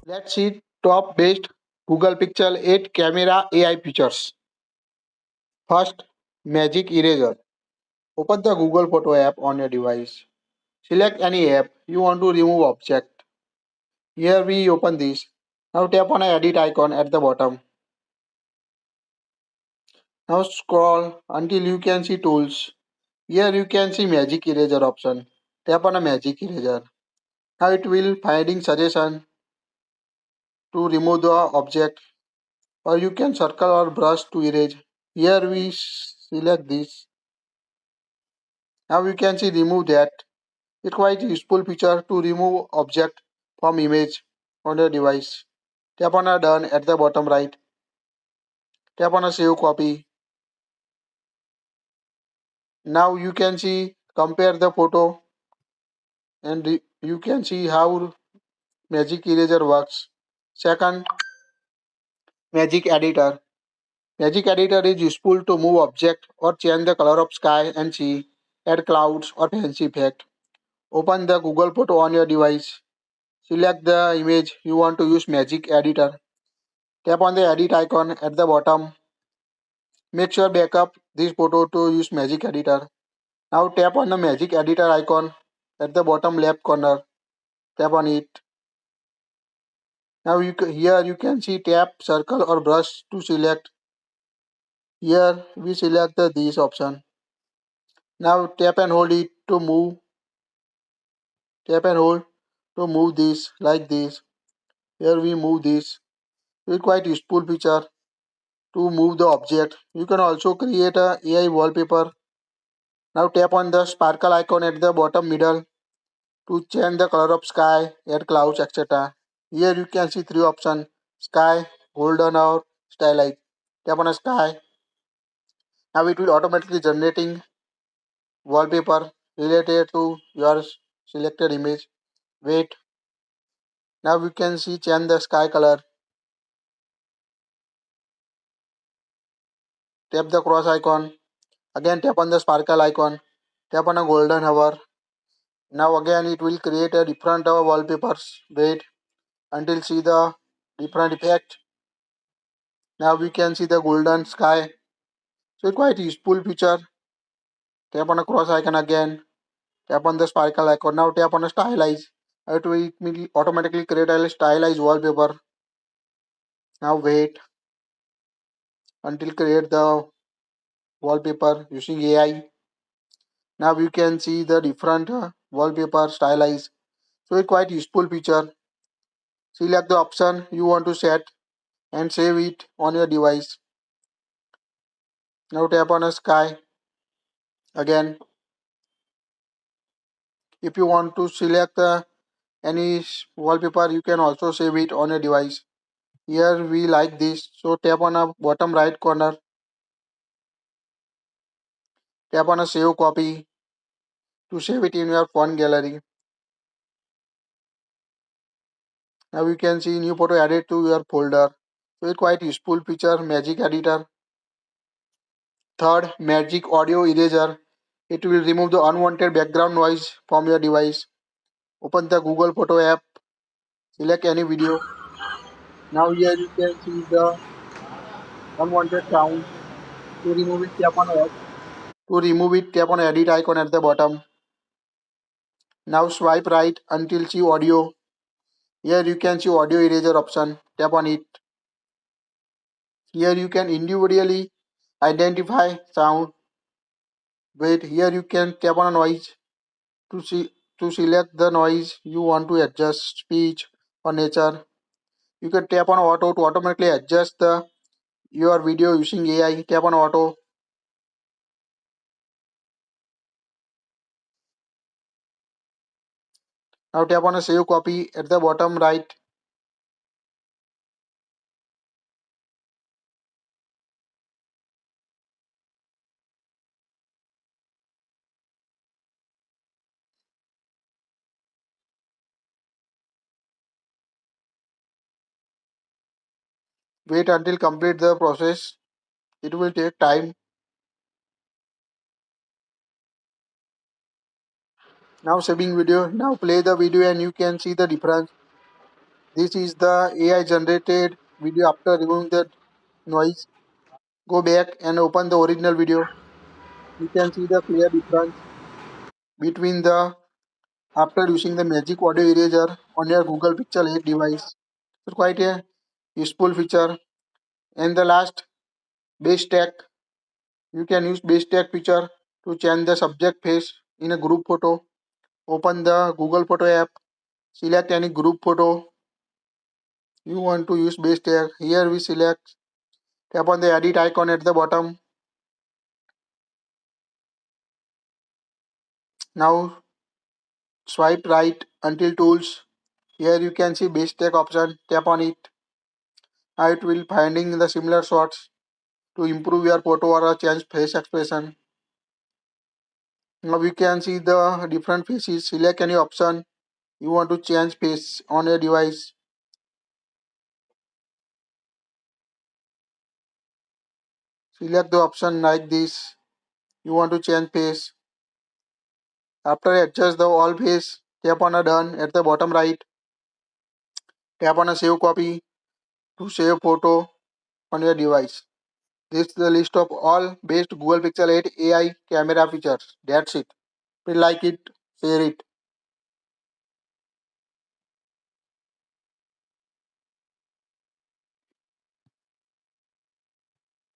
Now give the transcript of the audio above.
Let's see top based Google Pixel 8 camera AI features. First, Magic Eraser. Open the Google Photo app on your device. Select any app you want to remove object. Here we open this. Now tap on a edit icon at the bottom. Now scroll until you can see tools. Here you can see Magic Eraser option. Tap on a Magic Eraser. Now it will finding suggestion to remove the object, or you can circle or brush to erase. Here we select this. Now you can see remove that. It's quite useful feature to remove object from image on your device. Tap on a done at the bottom right. Tap on a save copy. Now you can see compare the photo and you can see how Magic Eraser works. Second, Magic Editor. Magic Editor is useful to move object or change the color of sky and sea, add clouds or fancy effect. Open the Google Photo on your device. Select the image you want to use Magic Editor. Tap on the edit icon at the bottom. Make sure backup this photo to use Magic Editor. Now tap on the Magic Editor icon at the bottom left corner. Tap on it. Now here you can see tap, circle or brush to select. Here we select this option. Now tap and hold it to move. Tap and hold to move this like this. Here we move this. It's quite useful feature to move the object. You can also create a AI wallpaper. Now tap on the sparkle icon at the bottom middle to change the color of sky, add clouds, etc. Here you can see three options: sky, golden or stylized. Tap on a sky. Now it will automatically generating wallpaper related to your selected image. Wait. Now we can see change the sky color. Tap the cross icon. Again tap on the sparkle icon. Tap on a golden hover. Now again it will create a different wallpapers. Wait until see the different effect. Now we can see the golden sky. So it's quite useful feature. Tap on a cross icon again. Tap on the sparkle icon. Now tap on a stylize. It will automatically create a stylized wallpaper. Now wait until create the wallpaper using AI. Now you can see the different wallpaper stylize. So it's quite useful feature. Select the option you want to set and save it on your device. Now tap on a sky again. If you want to select any wallpaper, you can also save it on your device. Here we like this, so tap on a bottom right corner. Tap on a save copy to save it in your phone gallery. Now you can see new photo added to your folder. So it's quite useful feature, Magic Editor. Third, Magic Audio Eraser. It will remove the unwanted background noise from your device. Open the Google Photo app, select any video. Now here you can see the unwanted sound. To remove it, tap on X. To remove it, tap on edit icon at the bottom. Now swipe right until see audio. Here you can see audio eraser option. Tap on it. Here you can individually identify sound. Wait, here you can tap on a noise to see to select the noise you want to adjust speech or nature. You can tap on auto to automatically adjust the your video using AI. Tap on auto. Now tap on a save copy at the bottom right. Wait until complete the process. It will take time. Now saving video. Now play the video and you can see the difference. This is the AI generated video after removing the noise. Go back and open the original video. You can see the clear difference between the after using the magic audio eraser on your Google Pixel 8 device. So quite a useful feature. And the last, base tag. You can use base tag feature to change the subject face in a group photo. Open the Google Photo app. Select any group photo you want to use base tag. Here we select. Tap on the edit icon at the bottom. Now swipe right until tools. Here you can see base tag option. Tap on it. Now it will finding the similar shots to improve your photo or change face expression. Now we can see the different faces. Select any option you want to change face on your device. Select the option like this. You want to change face. After adjust the all face, tap on a done at the bottom right. Tap on a save copy to save photo on your device. This is the list of all best Google Pixel 8 AI camera features. That's it. If you like it, share it.